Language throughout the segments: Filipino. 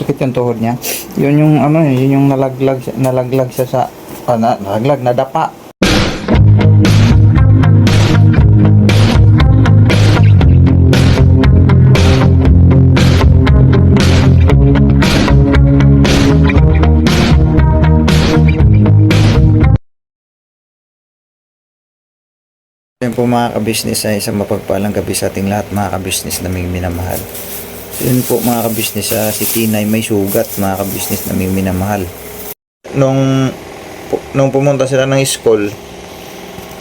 sakit yung tuhod niya. Yun yung ano, yun yung nalaglag siya sa nalaglag, nadapa. Yan po mga kabisnes ay isang mapagpalang gabi sa ating lahat mga kabisnes na may minamahal. Yun po mga kabisnes, si Tinay may sugat mga kabisnes na may minamahal. Nung pumunta sila ng school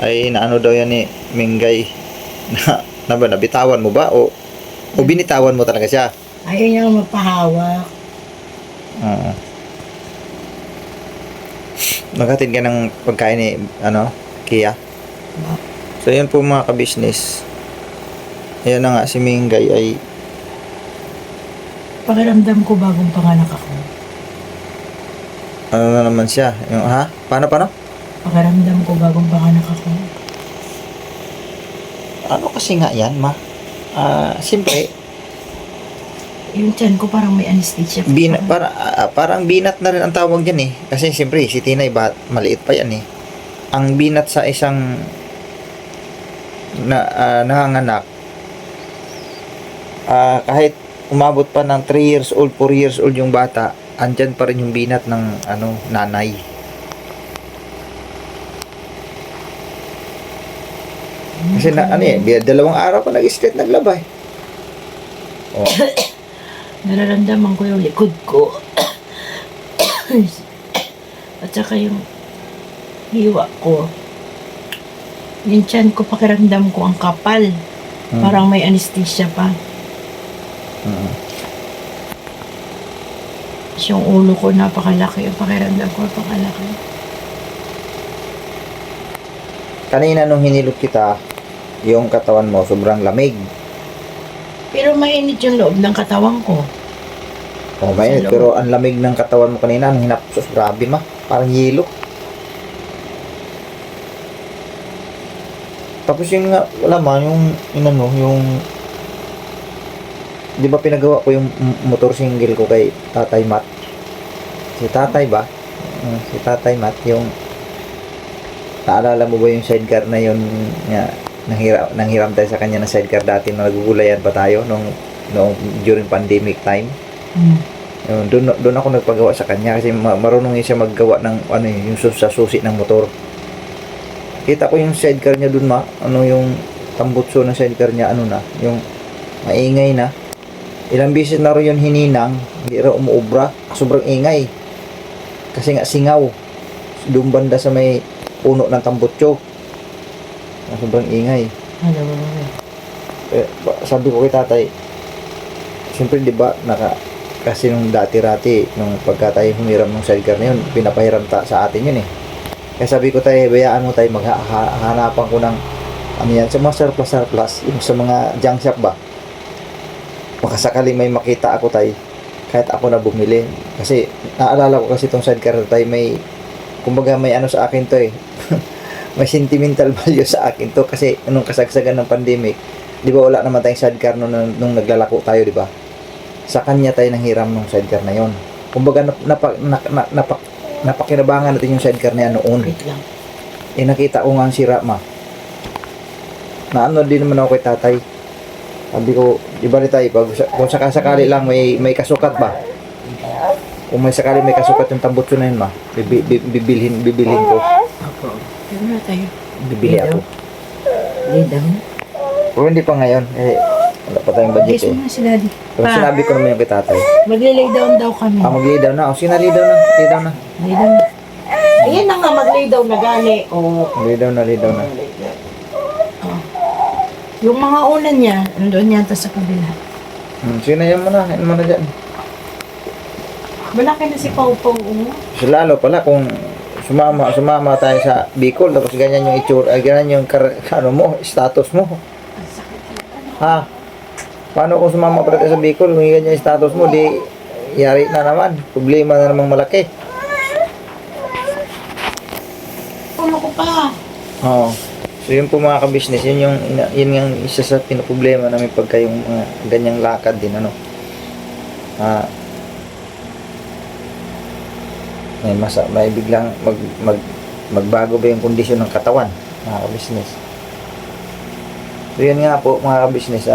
ay naano daw yan ni Mingay nabitawan mo ba o binitawan mo talaga siya? Ayaw niya magpahawak. Maghatid ka ng pagkain ni Kia. So yan po mga kabisnes. Ayan na nga si Mingay ay Pakiramdam ko bagong panganak ako. ano na naman siya. Yung, Paano? Pakiramdam ko bagong panganak ako. Ano kasi nga yan, ma? Siyempre, Yung tiyan ko parang may anesthesia. parang binat na rin ang tawag yan eh. Kasi siyempre, si Tinay maliit pa yan eh. Ang binat sa isang nanganganak, kahit umabot pa ng 3 years old, 4 years old yung bata, andyan pa rin yung binat ng nanay. Kasi dalawang araw pa nag-straight naglaba eh. Oh. Nararamdaman ko yung likod ko. At saka yung hiwa ko. Yung tiyan ko, pakiramdam ko ang kapal. Parang may anesthesia pa. Yung ulo ko napakalaki. Yung pakiramdam ko napakalaki. Kanina nung hinilot kita, yung katawan mo sobrang lamig. Pero mainit yung loob ng katawan ko. Oh, mainit. Pero ang lamig ng katawan mo kanina, ang hinapsos, grabe ma. Parang yelo. Tapos yung wala man, yung di ba pinagawa ko yung motor single ko kay Tatay Matt? Si Tatay ba? Si Tatay Matt, yung naalala mo ba yung sidecar na yun nanghiram tayo sa kanya ng sidecar dati na nagugulayan pa tayo nung during pandemic time? Doon ako nagpagawa sa kanya kasi marunong siya maggawa ng yung sa susi ng motor. Kita ko yung sidecar niya doon yung tambutso ng sidecar niya yung maingay na. Ilang beses na rin yun hininang, hindi rin umuubra, sobrang ingay. Kasi nga singaw. Doon banda sa may puno ng tambutso. Sobrang ingay. Sabi ko kay Tatay, siyempre di ba kasi nung dati-rati nung pagka tayo humiram ng sidecar na yun, pinapahiram sa atin yun eh. Kaya sabi ko tayo, bayaan mo tayo, maghahanapan ko ng yan, sa mga surplus, yung sa mga junk shop ba, makasakali may makita ako tayo, kahit ako na bumili. Kasi naalala ko kasi itong sidecar na tayo, kumbaga may sa akin to eh. May sentimental value sa akin to kasi nung kasagsagan ng pandemic, di ba wala naman tayong sidecar nung naglalako tayo, di ba? Sa kanya tayo nanghiram ng sidecar na yon. Kumbaga napakinabangan natin yung sidecar na yan noon. Nakita ko nga ang sira din naman ako kay Tatay. Sabi ko, di ba tayo, kung sakasakali lang may kasukat ba? Kung may sakali may kasukat yung tambutso na yun bibilhin ko. Ano na tayo? Bibili ako. Lay down? Pero hindi pa ngayon. Wala pa tayong budget Guess mo na si Daddy. Pero sinabi ko naman yung kay Tatay. Mag-lay down daw kami. Mag-lay down na. Sige na, lay down na. Lay down na. Lay down. Ayan na nga, mag-lay down na gani. Lay down na. Yung mga unan niya, nandun yata sa kabila. Sige na, yan mo na. Yan mo na dyan. Malaki na si Pau Pau. So, lalo pala kung sumama tayo sa Bicol, tapos ganyan yung itsura, ganyan yung status mo. Paano kung sumama pa tayo sa Bicol, kung ganyan yung status mo, di yari na naman. Problema na namang malaki. Ano ko pa? Oo. So yun po mga ka-business, yun yung isa sa pinoproblema namin pagka yung ganyang lakad din may biglang magbago ba yung kondisyon ng katawan, mga ka-business. So yun nga po mga ka-business,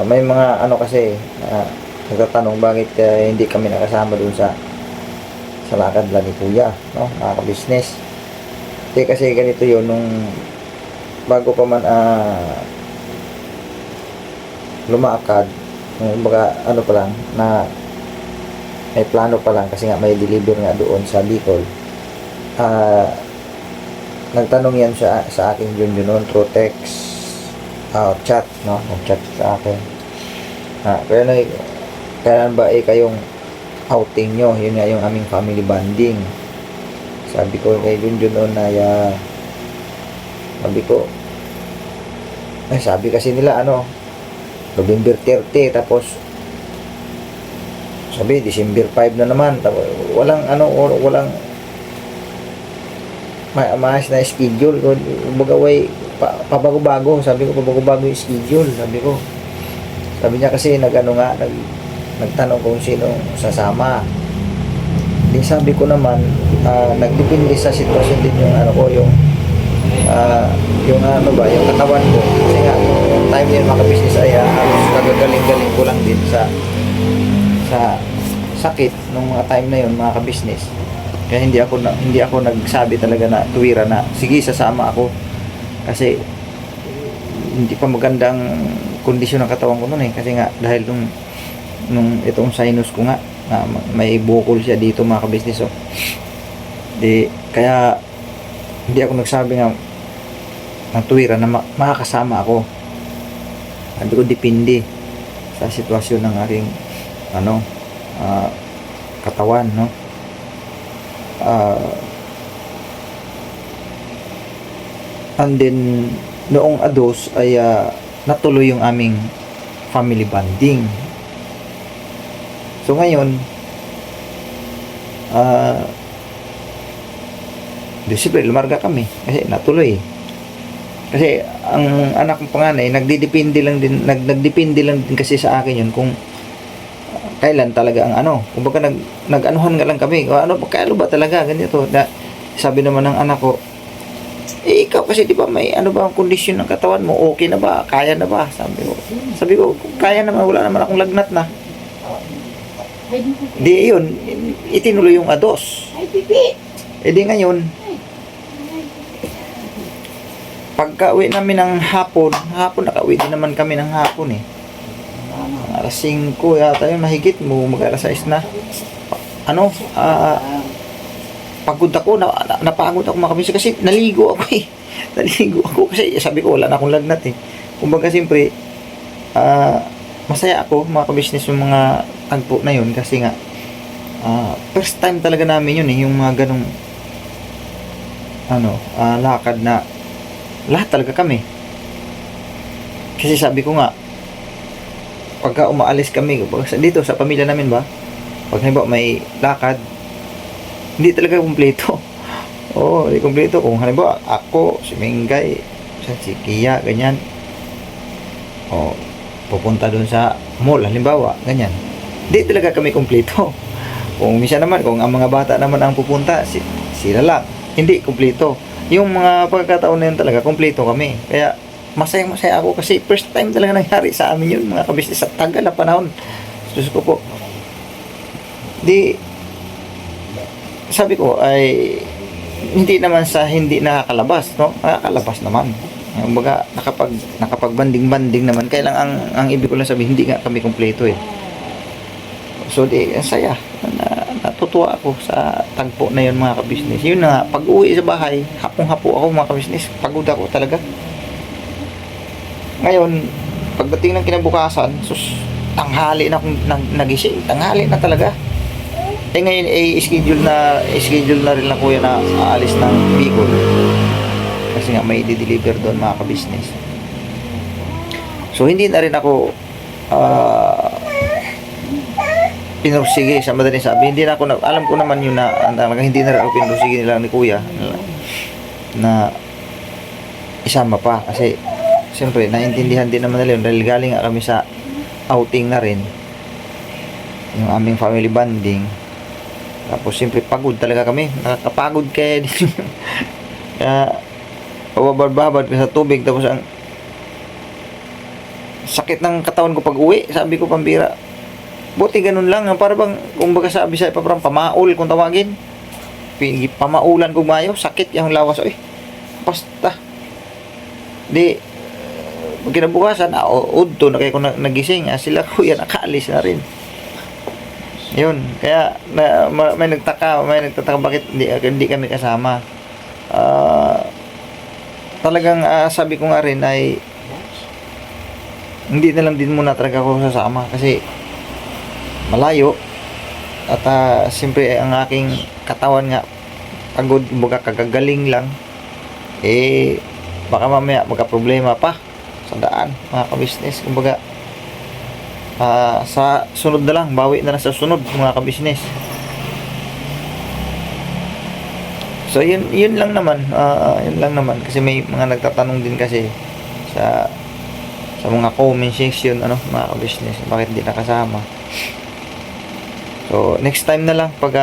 may mga ano kasi nagtatanong bakit hindi kami nakasama dun sa lakad lang ni Kuya, no, mga ka-business. Kasi ganito yun, nung bago pa man lumakad, baga ano pa lang, na may plano pa lang kasi nga may deliver nga doon sa Bicol. Nagtanong yan sa akin yun noon through text, chat, no, chat sa akin. Kailan ba kayong outing nyo? Yun nga yung aming family bonding. Sabi ko kay Junjun noon na sabi kasi nila November 30, tapos sabi December 5 na naman, tapos walang maayos na schedule. Bagaway pabago-bago, sabi ko pabago-bago yung schedule, sabi niya kasi nagtanong kung sino sasama. Di sabi ko naman, nagdepende sa sitwasyon din yung yung katawan ko. Kasi nga, yung time yun mga business ay halos kagagaling-galing ko lang din sa sakit nung mga time na yun mga ka-business. Kaya hindi ako nagsabi talaga na tuwira na sige sasama ako, kasi hindi pa magandang kondisyon ng katawan ko noon kasi nga dahil nung itong sinus ko nga may bukol siya dito mga ka-business. Kaya hindi ako nagsabi nga ng tuwira na makakasama ako. Sabi ko depende sa sitwasyon ng aking katawan, no. And then noong ados ay natuloy yung aming family bonding. So ngayon disipline lumarga kami kasi natuloy. Kasi ang anak kong panganay nagdedepende lang din kasi sa akin yun kung kailan talaga ang kumbaga nag-anuhan nga lang kami, kailan ba talaga ganito. Sabi naman ng anak ko, ikaw kasi di ba may ba ang kondisyon ng katawan mo, okay na ba, kaya na ba? Sabi ko kaya naman, wala naman akong lagnat na. Di yun, itinuloy yung ados. Di ngayon, pagka-uwi namin ng hapon nakauwi din naman kami ng hapon alas 5 yata yun, mahigit mo mag-alas 6 na. Pagod ako, napagod ako mga kabisnes kasi naligo ako kasi sabi ko wala na akong lagnat kumbaga siyempre masaya ako mga kabisnes yung mga tagpo na yun kasi nga first time talaga namin yun yung mga ganong lakad na lahat talaga kami. Kasi sabi ko nga pagka umaalis kami dito sa pamilya namin ba, pag halimbawa may lakad, hindi talaga kumpleto. Hindi kumpleto. Kung halimbawa ako, si Mengay, si Kia, ganyan, pupunta dun sa mall, halimbawa, ganyan, hindi talaga kami kumpleto. Kung minsan naman, kung ang mga bata naman ang pupunta, sila lang, hindi kumpleto. Yung mga pagkakataon na yun talaga, kumpleto kami. Kaya masaya ako kasi first time talaga nangyari sa amin yun mga kabisnes sa tagal na panahon. Diyos ko po. Sabi ko ay hindi naman sa hindi nakakalabas, no? Nakakalabas naman. Kumbaga nakapag-banding naman. Kaya lang ang ibig ko lang sabihin, hindi nga kami kumpleto So ang saya. Natutuwa ako sa tagpo na yun mga kabisnes. Yun na, pag uwi sa bahay, hapong-hapo ako mga kabisnes. Pagod ako talaga. Ngayon, pagdating ng kinabukasan, tanghali na akong nagising. Tanghali na talaga. Ngayon, schedule na rin lang kuya na aalis ng Bicol. Kasi nga may di-deliver doon mga kabisnes. So, hindi na rin ako pinursige sa madaling sabi. Hindi na ako, alam ko naman yun na hindi na rin ako pinursige nila ni kuya na isama pa. Kasi, siyempre, naintindihan din naman nila yun dahil galing kami sa outing na rin. yung aming family bonding. Tapos siyempre pagod talaga kami, nakakapagod kaya din. Kaya pababad-babad ka sa tubig, tapos ang sakit ng katawan ko pag uwi. Sabi ko, pambira, buti ganun lang, para bang kumbaga sabi sa parang pamaul kung tawagin, pamaulan ko mayo, sakit yung lawas. Oy, basta di kinabukasan, udto na kayo kung nagising, sila kuya nakaalis na rin. Yun, kaya may nagtaka bakit hindi kami kasama. Talagang sabi ko nga rin ay hindi na lang din muna talaga ako sasama kasi malayo at siyempre ang aking katawan nga pagod, kumbaga kagagaling lang, baka mamaya magka-problema pa sa daan, mga ka-business. Kumbaga sa sunod na lang, bawi na lang sa sunod, mga ka-business. So yun lang naman, kasi may mga nagtatanong din kasi sa mga comment section, mga ka-business, bakit hindi nakasama. So next time na lang pag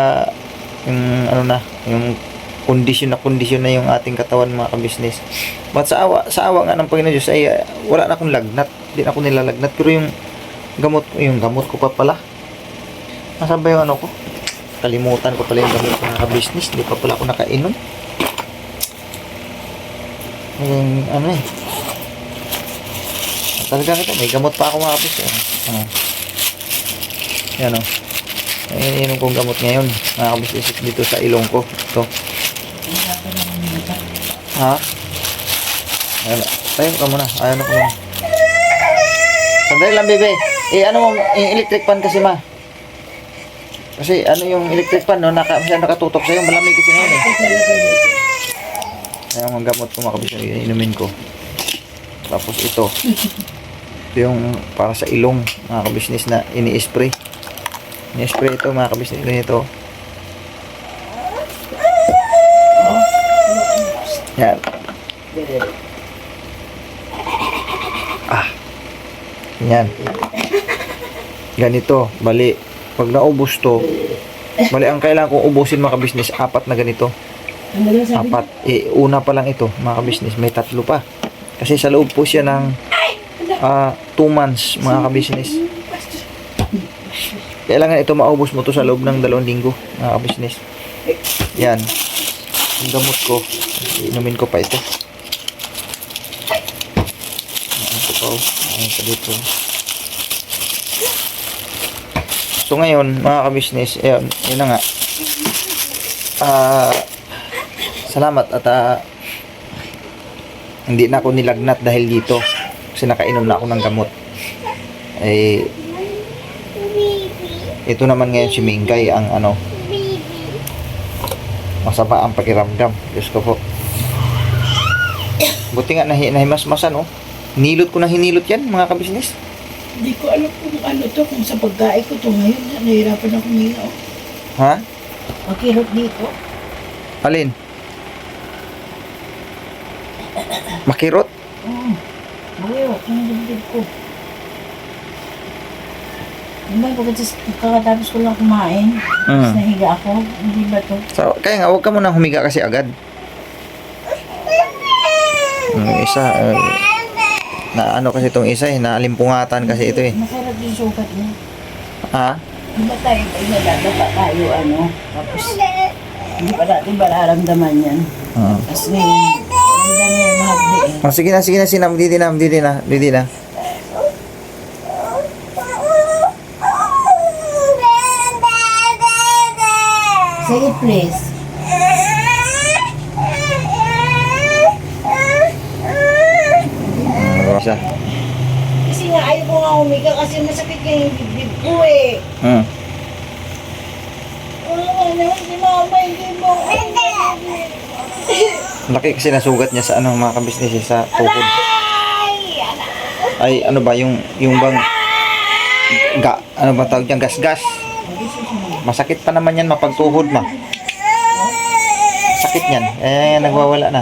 yung kondisyon na yung ating katawan, mga ka-business. But sa awa nga ng Panginoon Diyos ay wala na akong lagnat, hindi na ako nilalagnat, pero yung gamot ko pa pala, nasaan ba yung ko? Kalimutan ko pala yung gamot ko, mga ka-business. Hindi pa pala ako nakainom. Talaga ito, may gamot pa ako, mga ka-business. Yan inom kong gamot ngayon, mga ka-business, dito sa ilong ko. Ito. Ha? Tayo ka muna. Ayaw na ko muna. Sandali lang, bebe. Yung electric fan kasi, ma. Kasi yung electric fan, nakatutok sa'yo. Malamig kasi ngayon eh. Kaya ang gamot ko, mga kabisnes, inumin ko. Tapos ito yung para sa ilong, mga kabisnes, na ini-spray. Ini-spray ito, mga kabisnes, ganito. Yan. Yan. Ganito, bali. Pag naubos to, bali ang kailangan kong ubusin, mga kabisnes, 4 na ganito. 4. Una pa lang ito, mga kabisnes, may 3 pa. Kasi sa loob po siya ng 2 months, mga kabisnes. Kailangan ito maubos mo to sa loob ng 2 linggo, mga kabisnes. Yan. Yung gamot ko, inumin ko pa ito. Dito. So ngayon, mga kabisnes, yun na nga. Salamat at hindi na ako nilagnat dahil dito kasi nakainom na ako ng gamot. Ito naman ngayon si Mingkay ang masama ang pakiramdam. Diyos ko po. Buti nga nahimasmasan, Hinilot ko na hinilot yan, mga kabisnes. Hindi ko alam kung sa pagkain ko to ngayon. Nahirapan ako ngayon. Ha? Makirot dito. Alin? Makirot? Oo. Makirot. Yung dibdib ko. Kakatapos ko lang kumain. Tapos nahiga ako. Hindi ba to? So, kaya nga, huwag ka muna humiga kasi agad. Isa, kasi itong isa naalimpungatan kasi ito eh. Masarap yung sukat niya. Ha? Di ba tayo nagdadapa tayo tapos hindi pa natin mararamdaman yan. Tapos ngayon, ramdam yan mahagdi eh. Sige na, sinam, didi na. Say it please. Isa. Kasi nga ayaw ko nga humiga kasi masakit yung dibdib ko eh. Hindi mo. Laki kasi nasugat niya sa mga kabisnes sa tuhod. Ay, yung bang tawag niyan, gas-gas. Masakit pa naman yan mapagtuhod, ma. Sakit niyan. Nagwawala na.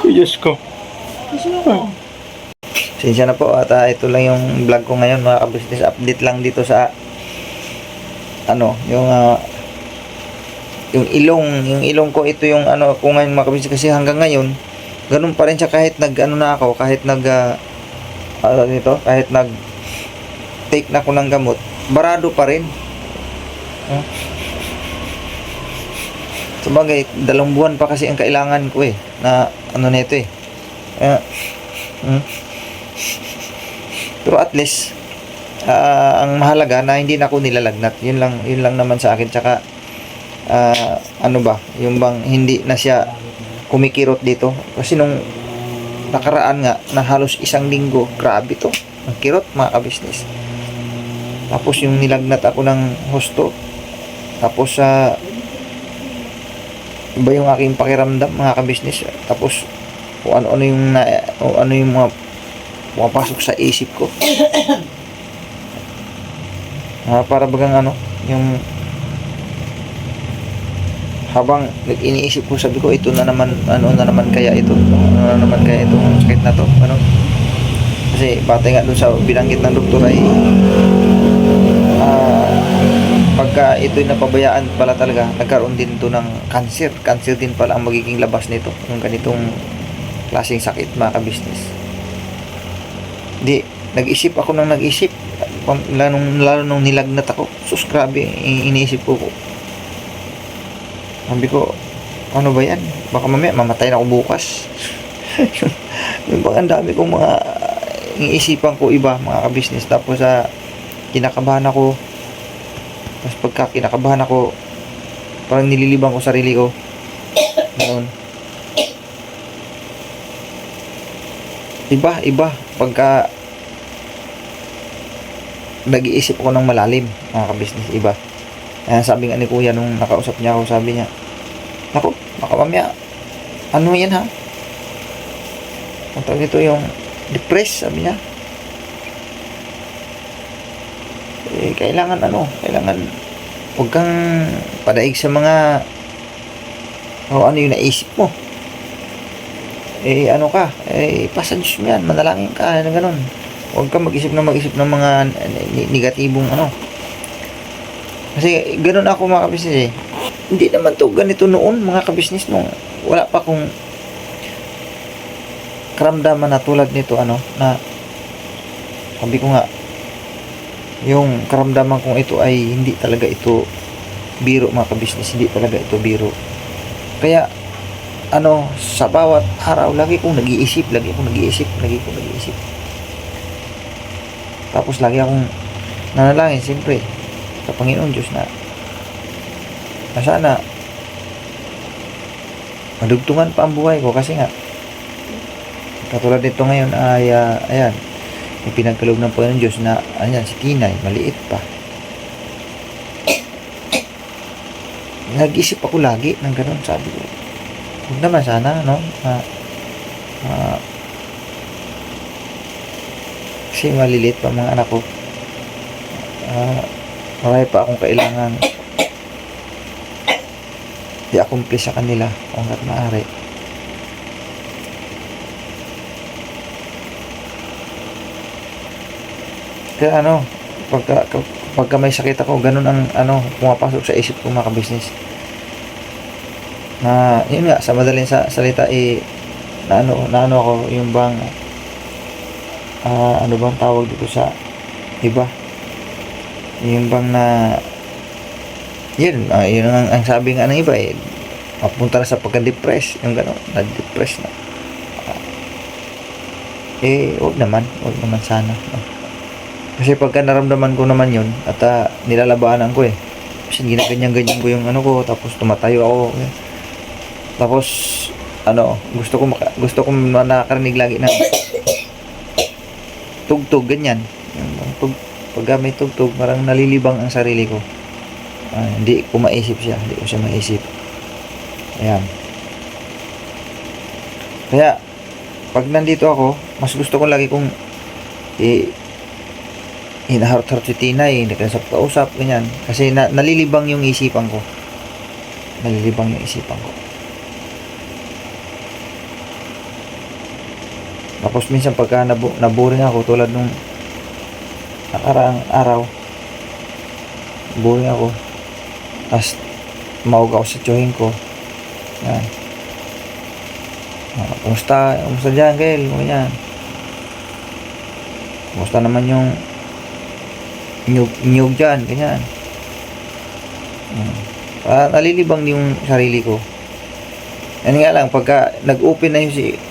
Diyos ko. Sinsya na po at ito lang yung vlog ko ngayon, mga kabisnes. Update lang dito sa ano, yung ilong ko, ito yung ano ko ngayon mga kabisnes, kasi hanggang ngayon ganun pa rin siya kahit nag ano na ako, kahit nag kahit nag take na ko ng gamot, barado pa rin. Sabagay, 2 buwan pa kasi ang kailangan ko na ano nito pero at least ang mahalaga na hindi na ako nilalagnat. Yun lang naman sa akin. Tsaka ano ba, yung bang hindi na siya kumikirot dito. Kasi nung nakaraan nga na halos 1 linggo, grabe to, ang kirot mga kabisnes. Tapos yung nilagnat ako ng husto, tapos iba yung aking pakiramdam mga kabisnes. Tapos kung ano yung mga pumapasok sa isip ko. Para bagang ano, yung habang iniisip ko, sabi ko, ito na naman, ano na naman kaya ito, itong sakit na to, ano. Kasi batay nga dun sa binanggit ng doktor ay pagka ito'y napabayaan pala talaga, nagkaroon din to ng cancer din pala ang magiging labas nito, yung ganitong klaseng sakit mga kabisnes. Nag-isip ako ng nag-isip, lalo nung nilagnat ako, sus, grabe, iniisip ko. Sabi ko, ano ba yan? Baka mamaya mamatay na ako bukas. Yung bang ang dami kong mga iniisipan ko iba mga kabisnes. Tapos kinakabahan ako. Tapos pagka kinakabahan ako, parang nililibang ko sarili ko. Noon. Iba pagka nag-iisip ako ng malalim mga kabisnes, iba. Sabi nga ni kuya nung nakausap niya ako, sabi niya, naku, baka mamaya, ano yan ha? Ang tawag nito yung depressed, sabi niya. Kailangan huwag kang padaig sa mga ano yung naisip mo. Ano ka, pasa Diyos mo yan, manalangin ka, ganun. Huwag kang mag-isip ng mga negatibong ano. Kasi ganun ako mga kabisnes Hindi naman to ganito noon mga kabisnes, nung wala pa akong karamdaman na tulad nito, ano, na sabi ko nga, yung karamdaman kong ito ay hindi talaga ito biro mga kabisnes, hindi talaga ito biro. Kaya ano, sa bawat araw lagi kong nag-iisip. Tapos lagi akong nanalangin siyempre sa Panginoon Diyos na sana madugtungan pa ang buhay ko, kasi nga katulad nito ngayon ay ayan, yung pinagkaloob ng Panginoon Diyos na ayan, si Tinay maliit pa. Nag-isip ako lagi ng ganun, sabi ko, huwag naman sana, no, kasi maliliit pa mga anak ko. Marami pa akong kailangan i-accomplish sa kanila kung hanggat maaari. Kaya ano, pagka may sakit ako, ganun ang ano, pumapasok sa isip ko mga kabisnes. Na yun nga, sa madaling salita na ano ako, yung bang ano bang tawag dito sa iba, yung bang na yun ang sabi nga ng iba mapunta na sa pagka-depress, yung gano'n, na-depress na. Wag naman sana, no? Kasi pagka naramdaman ko naman yun at nilalabanan ko kasi ginaganyan-ganyan ko yung ano ko, tapos tumatayo ako, tapos ano, gusto ko nakakarinig lagi ng tugtog, ganyan. Pagka may tugtog, parang nalilibang ang sarili ko. Hindi ko siya maisip. Ayan. Kaya pag nandito ako, mas gusto ko lagi kong hinaharap-harap si Tinay, nagkasap-kausap, ganyan. Kasi nalilibang yung isipan ko. Tapos minsan pagka naboring ako, tulad nung nakaraang araw, boring ako. Tapos, tumawag ako sa tiyuhin ko. Yan. Kumusta? Kumusta dyan, Gail? Yan. Kumusta naman yung inyog dyan? Ganyan. Nalilibang yung sarili ko. Yan nga lang, pagka nag-open na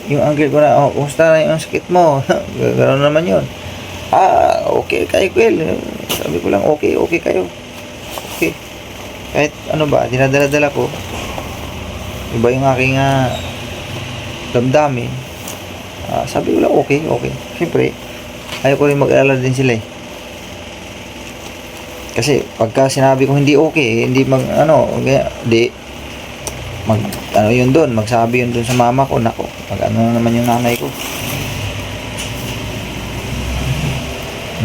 yung uncle ko na, kumusta na yung sakit mo? Gano'n naman yun. Okay kayo, Gail. Sabi ko lang, okay kayo. Okay. Kahit ano ba, dinadala-dala ko. Iba yung aking damdamin. Sabi ko lang, okay. Siyempre, ayaw ko rin mag-alala din sila eh. Kasi pagka sinabi ko hindi okay, hindi yun doon, magsabi yun doon sa mama ko, nako, na naman yung nanay ko.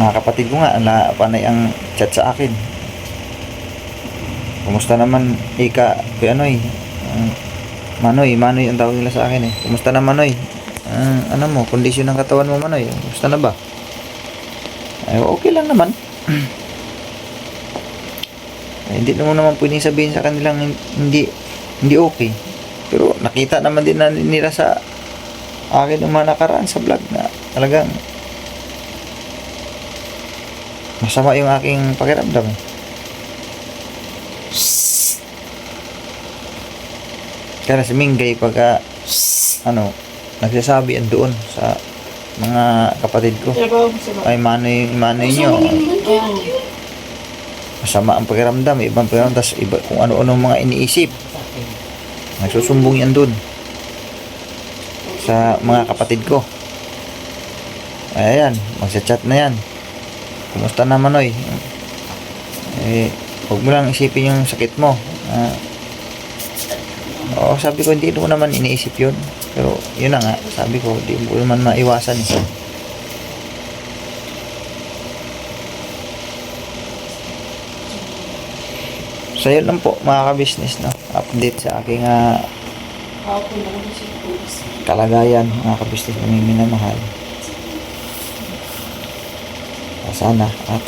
Mga kapatid ko nga, panay ang chat sa akin. Kumusta naman, Manoy ang tawag nila sa akin eh. Kumusta na, Manoy? Ano mo, kondisyon ng katawan mo, Manoy? Kumusta na ba? Ay, okay lang naman. Hindi naman pwedeng sabihin sa kanilang hindi okay. Pero nakita naman din nila sa akin ng mga nakaraan sa vlog na talagang masama yung aking pakiramdam. Kaya si Mingay pagka nagsasabi yan doon sa mga kapatid ko, ay manoy nyo, masama ang pakiramdam, ibang pakiramdam, tas iba kung ano-ano mga iniisip, nagsusumbong yan doon sa mga kapatid ko. Ayan, magsa-chat na yan, kumusta na, Manoy? Huwag mo lang isipin yung sakit mo. Sabi ko, hindi mo naman iniisip yun. Pero yun na nga, sabi ko, hindi mo naman maiwasan eh. So yun lang po mga ka-business, no? Update sa aking kalagayan, mga ka-business na may minamahal. Sana at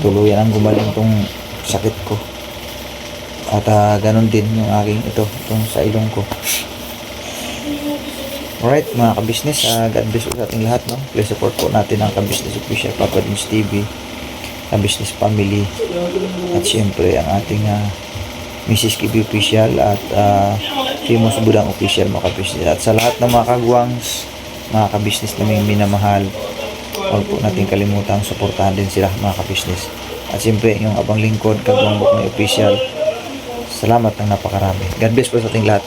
tuluyan ang gumaling tong sakit ko. At ganun din yung aking itong sa ilong ko. Alright mga ka-business, God bless sa ating lahat, no? Please support po natin ang ka-business official Papa Dins TV, ka-business family, at syempre ang ating Mrs. Kibi official at Famous Budang official, mga ka-business. At sa lahat ng mga kagwangs, mga ka-business na may minamahal, huwag po natin kalimutang suportahan din sila, mga ka-business. At syempre yung abang lingkod, Kagwang Buknoy official, salamat ng napakarami. God bless po sa ating lahat.